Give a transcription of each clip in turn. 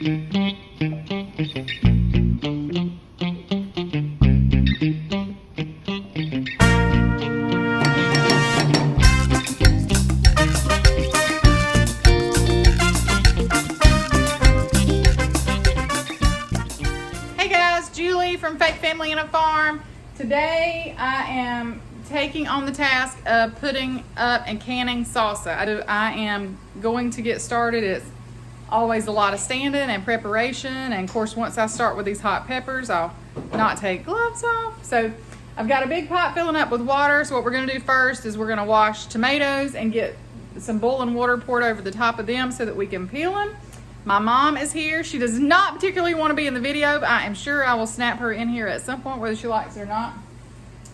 From Fake Family in a Farm. Today I am taking on the task of putting up and canning salsa. I am going to get started. It's always a lot of standing and preparation, and of course once I start with these hot peppers I'll not take gloves off. So I've got a big pot filling up with water. So what we're going to do first is we're going to wash tomatoes and get some boiling water poured over the top of them so that we can peel them. My mom is here. She does not particularly want to be in the video, but I am sure I will snap her in here at some point, whether she likes it or not.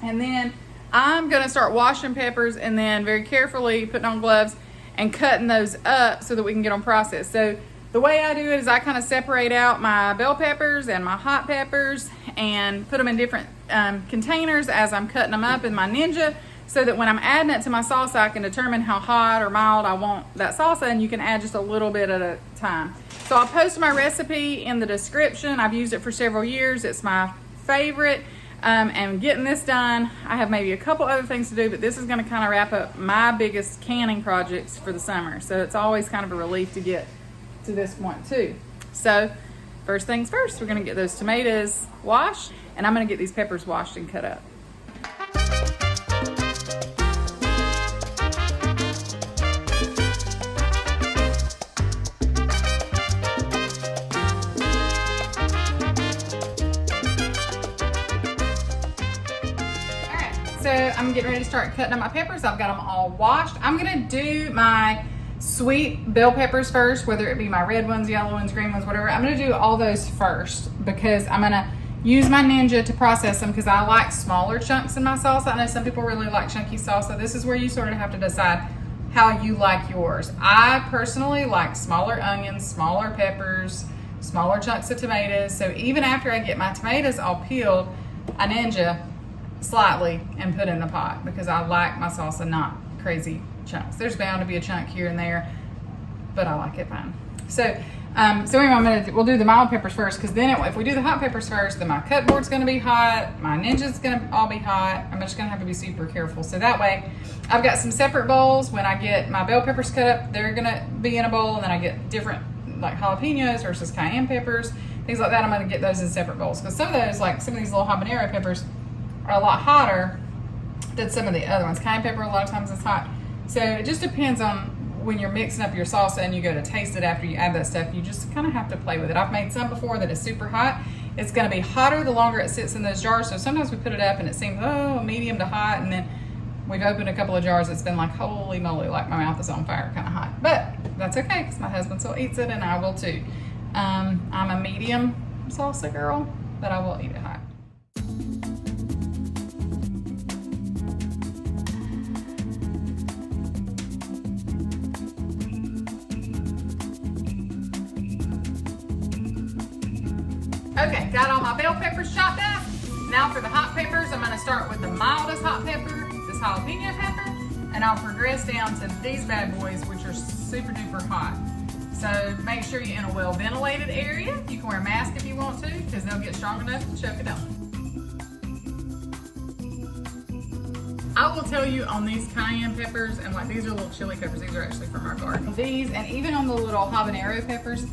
And then I'm going to start washing peppers and then very carefully putting on gloves and cutting those up so that we can get them processed. So the way I do it is I kind of separate out my bell peppers and my hot peppers and put them in different containers as I'm cutting them up in my Ninja, so that when I'm adding it to my salsa, I can determine how hot or mild I want that salsa, and you can add just a little bit at a time. So I'll post my recipe in the description. I've used it for several years. It's my favorite. And getting this done, I have maybe a couple other things to do, but this is gonna kind of wrap up my biggest canning projects for the summer. So it's always kind of a relief to get to this point too. So first things first, we're gonna get those tomatoes washed, and I'm gonna get these peppers washed and cut up. So I'm getting ready to start cutting up my peppers. I've got them all washed. I'm gonna do my sweet bell peppers first, whether it be my red ones, yellow ones, green ones, whatever. I'm gonna do all those first because I'm gonna use my Ninja to process them, because I like smaller chunks in my salsa. I know some people really like chunky salsa. This is where you sort of have to decide how you like yours. I personally like smaller onions, smaller peppers, smaller chunks of tomatoes. So even after I get my tomatoes all peeled, I Ninja slightly and put in the pot, because I like my salsa not crazy chunks. There's bound to be a chunk here and there, but I like it fine. So anyway, we'll do the mild peppers first, because then if we do the hot peppers first, then my cut board's gonna be hot, my Ninja's gonna all be hot. I'm just gonna have to be super careful. So that way I've got some separate bowls. When I get my bell peppers cut up, they're gonna be in a bowl, and then I get different like jalapenos versus cayenne peppers, things like that. I'm gonna get those in separate bowls, because some of those, like some of these little habanero peppers, are a lot hotter than some of the other ones. Cayenne pepper a lot of times is hot. So it just depends on when you're mixing up your salsa and you go to taste it after you add that stuff. You just kind of have to play with it. I've made some before that is super hot. It's gonna be hotter the longer it sits in those jars. So sometimes we put it up and it seems, oh, medium to hot, and then we've opened a couple of jars. It's been like, holy moly, like my mouth is on fire, kind of hot. But that's okay, because my husband still eats it and I will too. I'm a medium salsa girl, but I will eat it hot. Okay, got all my bell peppers chopped up. Now for the hot peppers, I'm gonna start with the mildest hot pepper, this jalapeno pepper, and I'll progress down to these bad boys, which are super duper hot. So make sure you're in a well ventilated area. You can wear a mask if you want to, because they'll get strong enough to choke it out. I will tell you on these cayenne peppers, and like these are little chili peppers, these are actually from our garden. These, and even on the little habanero peppers,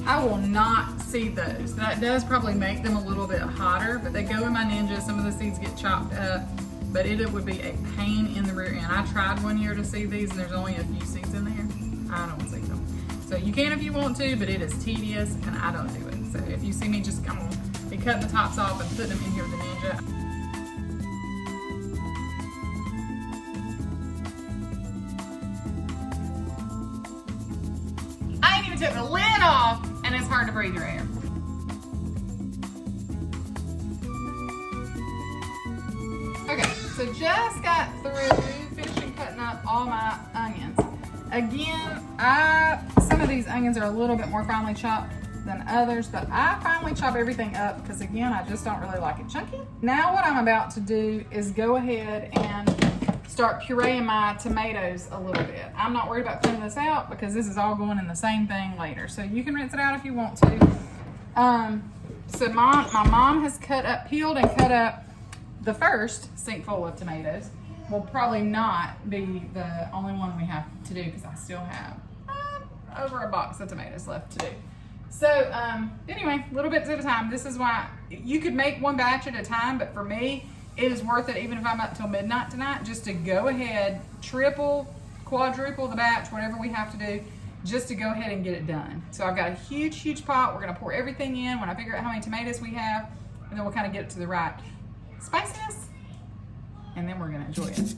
I will not seed those. That does probably make them a little bit hotter, but they go in my Ninja. Some of the seeds get chopped up, but it would be a pain in the rear end. I tried one year to seed these and there's only a few seeds in there. I don't seed them. So you can if you want to, but it is tedious and I don't do it. So if you see me, just come on, be cutting the tops off and putting them in here with the Ninja. I ain't even took the lid off, and it's hard to breathe your air. Okay, so just got through finishing cutting up all my onions. Again, some of these onions are a little bit more finely chopped than others, but I finally chop everything up because, again, I just don't really like it chunky. Now what I'm about to do is go ahead and start pureeing my tomatoes a little bit. I'm not worried about cleaning this out because this is all going in the same thing later. So you can rinse it out if you want to. So my mom has peeled and cut up the first sink full of tomatoes. Will probably not be the only one we have to do because I still have over a box of tomatoes left to do. So anyway, little bits at a time. This is why you could make one batch at a time, but for me, it is worth it even if I'm up till midnight tonight, just to go ahead, triple, quadruple the batch, whatever we have to do, just to go ahead and get it done. So I've got a huge, huge pot. We're gonna pour everything in when I figure out how many tomatoes we have, and then we'll kind of get it to the right spiciness, and then we're gonna enjoy it.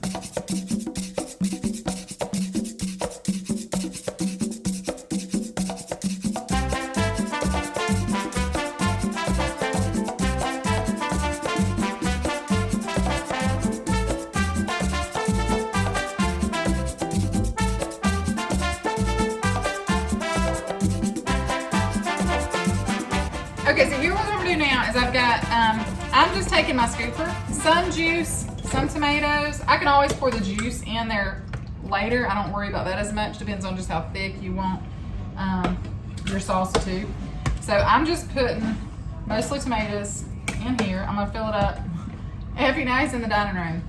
Okay, so here what I'm gonna do now is I've got, I'm just taking my scooper, some juice, some tomatoes. I can always pour the juice in there later. I don't worry about that as much. Depends on just how thick you want your salsa to. So I'm just putting mostly tomatoes in here. I'm gonna fill it up. Effie now he's in the dining room.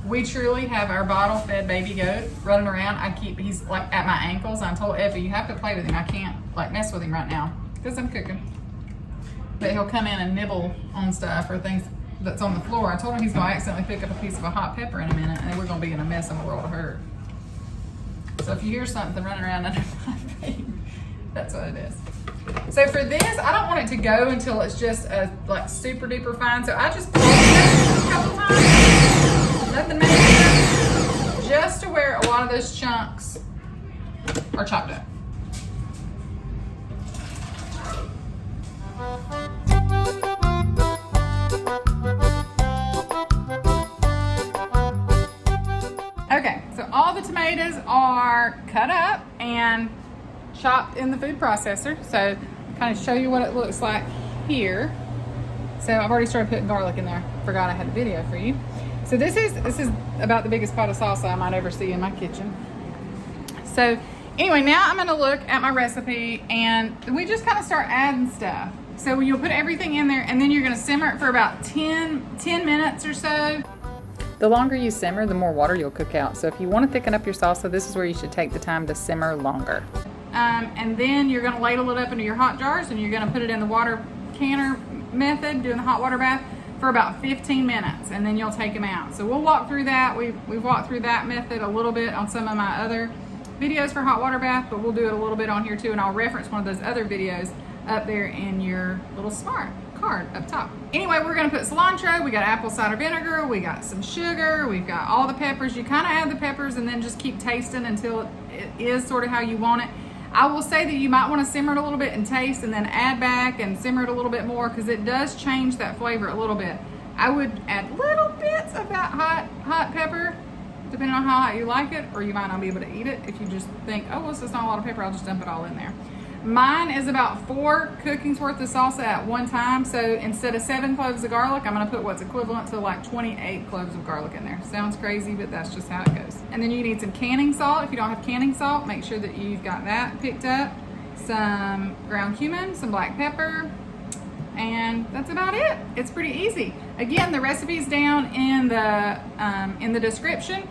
We truly have our bottle-fed baby goat running around. He's like at my ankles. I told Effie, you have to play with him. I can't like mess with him right now because I'm cooking. But he'll come in and nibble on stuff or things that's on the floor. I told him he's gonna accidentally pick up a piece of a hot pepper in a minute and we're gonna be in a mess and a world of hurt. So if you hear something running around under my feet, that's what it is. So for this, I don't want it to go until it's just like super duper fine. So I just pulse it a couple times, nothing major, just to where a lot of those chunks are chopped up. Okay, so all the tomatoes are cut up and chopped in the food processor. So kind of show you what it looks like here. So I've already started putting garlic in there. Forgot I had a video for you. So this is about the biggest pot of salsa I might ever see in my kitchen. So anyway, now I'm gonna look at my recipe and we just kind of start adding stuff. So you'll put everything in there and then you're gonna simmer it for about 10 minutes or so. The longer you simmer, the more water you'll cook out. So if you want to thicken up your salsa, this is where you should take the time to simmer longer. And then you're gonna ladle it up into your hot jars and you're gonna put it in the water canner method, doing the hot water bath, for about 15 minutes, and then you'll take them out. So we'll walk through that. We've walked through that method a little bit on some of my other videos for hot water bath, but we'll do it a little bit on here too, and I'll reference one of those other videos up there in your little smart card up top. Anyway, we're gonna put cilantro, we got apple cider vinegar, we got some sugar, we've got all the peppers. You kind of add the peppers and then just keep tasting until it is sort of how you want it. I will say that you might want to simmer it a little bit and taste and then add back and simmer it a little bit more because it does change that flavor a little bit. I would add little bits of that hot pepper depending on how hot you like it, or you might not be able to eat it if you just think, oh, well, this is not a lot of pepper, I'll just dump it all in there. Mine is about 4 cookings worth of salsa at one time. So instead of 7 cloves of garlic, I'm gonna put what's equivalent to like 28 cloves of garlic in there. Sounds crazy, but that's just how it goes. And then you need some canning salt. If you don't have canning salt, make sure that you've got that picked up. Some ground cumin, some black pepper, and that's about it. It's pretty easy. Again, the recipe's down in the description.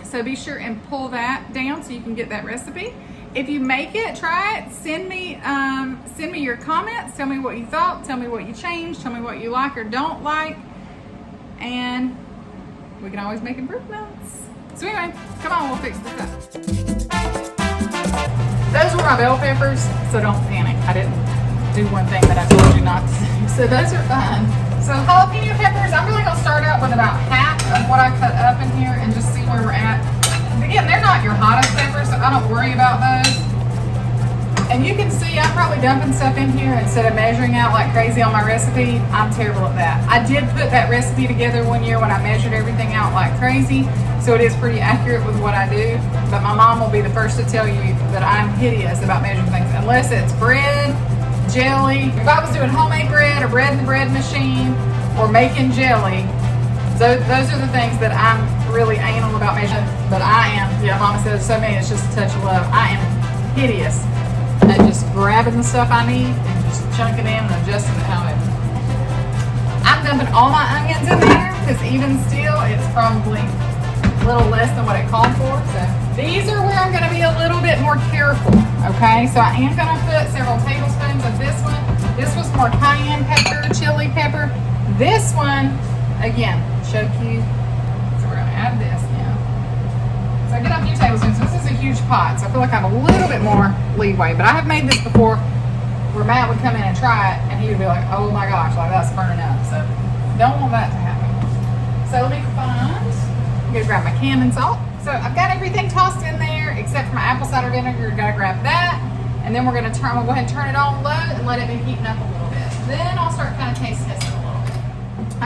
So be sure and pull that down so you can get that recipe. If you make it, try it, send me your comments, tell me what you thought, tell me what you changed, tell me what you like or don't like, and we can always make improvements. So anyway, come on, we'll fix this up. Those were my bell peppers, so don't panic. I didn't do one thing that I told you not to do. So those are fine. So jalapeno peppers, I'm really gonna start out with about half of what I cut up in here and just see where we're at. Again, they're not your hottest peppers, so I don't worry about those. And you can see I'm probably dumping stuff in here instead of measuring out like crazy on my recipe. I'm terrible at that. I did put that recipe together one year when I measured everything out like crazy, so it is pretty accurate with what I do. But my mom will be the first to tell you that I'm hideous about measuring things, unless it's bread, jelly. If I was doing homemade bread or bread in the bread machine or making jelly, So those are the things that I'm really anal about making, but I am, yeah, Mama says so many, it's just a touch of love. I am hideous at just grabbing the stuff I need and just chunking in and adjusting it however. I'm dumping all my onions in there because even still, it's probably a little less than what it called for. So these are where I'm going to be a little bit more careful, okay? So I am going to put several tablespoons of this one. This was more cayenne pepper, chili pepper. This one, again, choke you. So we're going to add this now. So I get a few tablespoons. This is a huge pot, so I feel like I have a little bit more leeway. But I have made this before where Matt would come in and try it, and he would be like, oh my gosh, like that's burning up. So don't want that to happen. So let me find, I'm gonna grab my Cayenne salt. So I've got everything tossed in there except for my apple cider vinegar. Gotta grab that. And then we're gonna turn, we'll go ahead and turn it on low and let it be heating up a little bit. Then I'll start kind of taste testing a little bit.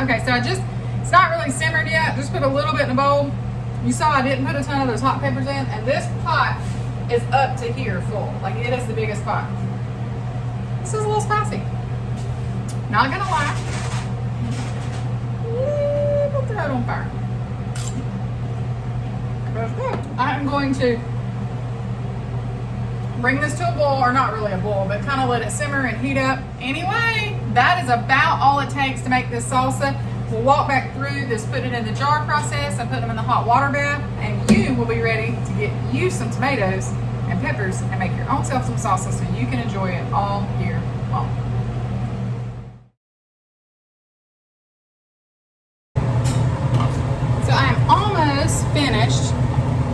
Okay, so it's not really simmered yet. Just put a little bit in a bowl. You saw I didn't put a ton of those hot peppers in, and this pot is up to here full. Like it is the biggest pot. This is a little spicy. Not gonna lie. Little throat on fire. That's good. I'm going to bring this to a boil, or not really a boil, but kind of let it simmer and heat up. Anyway, that is about all it takes to make this salsa. We'll walk back through this, put it in the jar process, and put them in the hot water bath, and you will be ready to get you some tomatoes and peppers and make your own self some salsa so you can enjoy it all year long. So I am almost finished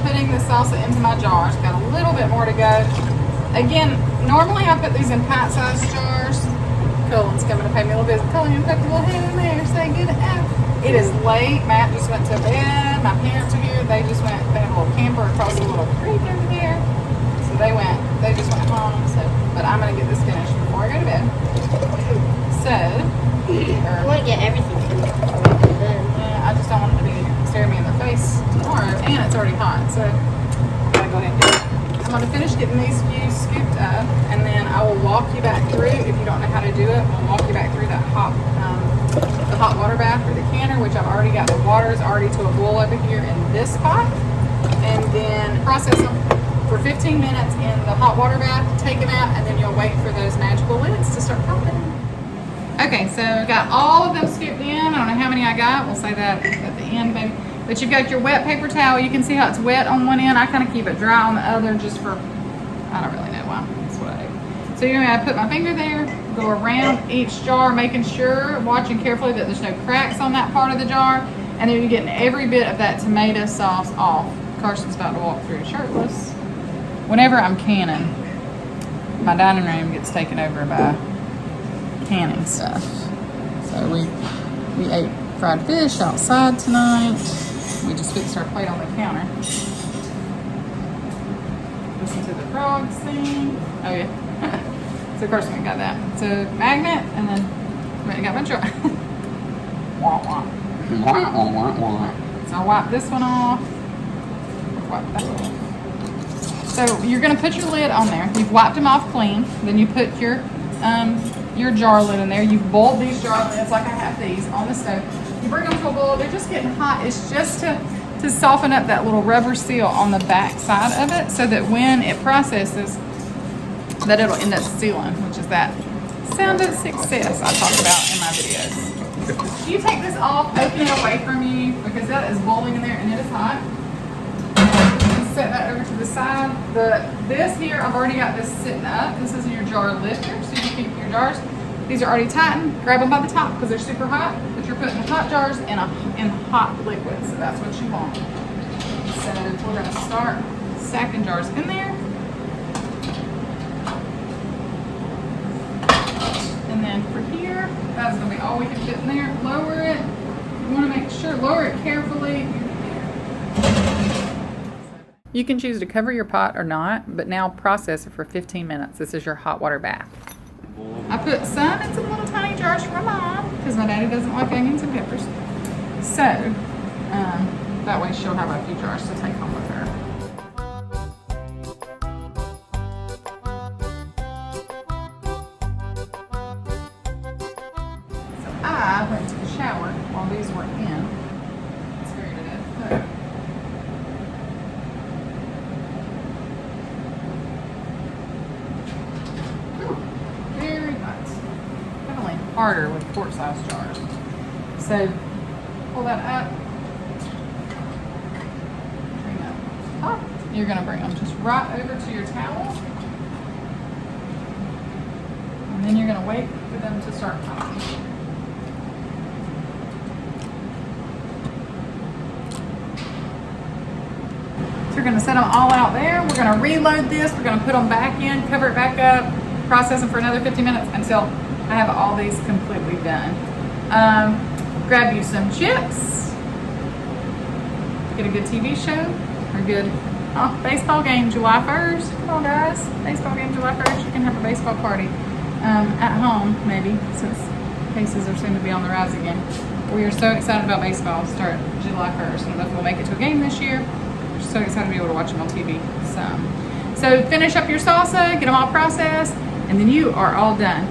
putting the salsa into my jars. Got a little bit more to go. Again, normally I put these in pint-sized jars. Cullen's coming to pay me a little visit. Cullen, you put your little head in there. Say good out. It is late. Matt just went to bed. My parents are here. They just went. They have a little camper across a little creek over there. So they just went home. So, but I'm gonna get this finished before I go to bed. So, I want to get everything finished before I go to bed. Yeah, I just don't want it to be staring me in the face tomorrow, and it's already hot. So, I gotta go ahead and do it. I'm going to finish getting these few scooped up, and then I will walk you back through. If you don't know how to do it, we'll walk you back through that the hot water bath or the canner, which I've already got the waters already to a boil over here in this pot, and then process them for 15 minutes in the hot water bath, take them out, and then you'll wait for those magical lids to start popping. Okay, so I've got all of them scooped in. I don't know how many I got. We'll say that at the end, maybe. But you've got your wet paper towel. You can see how it's wet on one end. I kind of keep it dry on the other just for, I don't really know why. That's what I do. So you're going to put my finger there, go around each jar, making sure, watching carefully that there's no cracks on that part of the jar. And then you're getting every bit of that tomato sauce off. Carson's about to walk through shirtless. Whenever I'm canning, my dining room gets taken over by canning stuff. So we ate fried fish outside tonight. We just fixed our plate on the counter. Listen to the frogs sing. Oh yeah. So of course we got that. So magnet, and then I got my jar. Wah wah. Wah, wah, wah, wah. So I'll wipe this one off. Wipe that off. So you're gonna put your lid on there. You've wiped them off clean. Then you put your jar lid in there. You've boiled these jar lids like I have these on the stove. You bring them to a boil. They're just getting hot. It's just to soften up that little rubber seal on the back side of it, so that when it processes, that it'll end up sealing, which is that sound of success I talk about in my videos. You take this off, open it away from you, because that is boiling in there and it is hot. Set that over to the side. This here, I've already got this sitting up. This is your jar lifter, so you keep your jars. These are already tightened. Grab them by the top because they're super hot, but you're putting hot jars in hot liquid, so that's what you want. So we're going to start stacking jars in there. And then for here, that's going to be all we can fit in there. Lower it. You want to make sure, lower it carefully. You can choose to cover your pot or not, but now process it for 15 minutes. This is your hot water bath. I put some in some little tiny jars for my mom because my daddy doesn't like onions and peppers. So that way she'll have a few jars to take home with her. So I went to the shower while these were in. harder with quart-sized jars. So pull that up. Bring that up. You're gonna bring them just right over to your towel. And then you're gonna wait for them to start popping. So we're gonna set them all out there. We're gonna reload this. We're gonna put them back in, cover it back up, process them for another 50 minutes until I have all these completely done. Grab you some chips. Get a good TV show or good baseball game July 1st. Come on guys, baseball game July 1st. You can have a baseball party at home maybe, since cases are soon to be on the rise again. We are so excited about baseball. Start July 1st. I don't know if we'll make it to a game this year. We're so excited to be able to watch them on TV. So finish up your salsa, get them all processed, and then you are all done.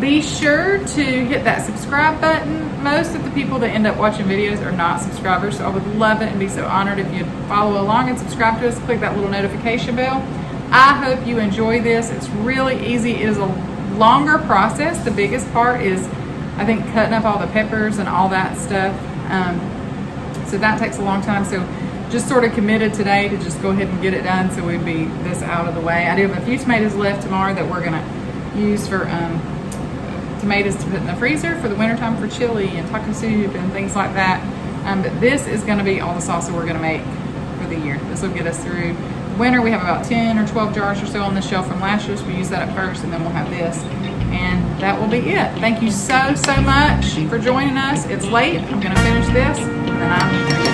Be sure to hit that subscribe button. Most of the people that end up watching videos are not subscribers, so I would love it and be so honored if you'd follow along and subscribe to us. Click that little notification bell. I hope you enjoy this. It's really easy. It is a longer process. The biggest part is, I think, cutting up all the peppers and all that stuff. So that takes a long time. So just sort of committed today to just go ahead and get it done so we'd be this out of the way. I do have a few tomatoes left tomorrow that we're gonna use for tomatoes to put in the freezer for the wintertime for chili and taco soup and things like that. But this is gonna be all the salsa we're gonna make for the year. This will get us through winter. We have about 10 or 12 jars or so on the shelf from last year, so we use that up first and then we'll have this. And that will be it. Thank you so much for joining us. It's late. I'm gonna finish this and then I'm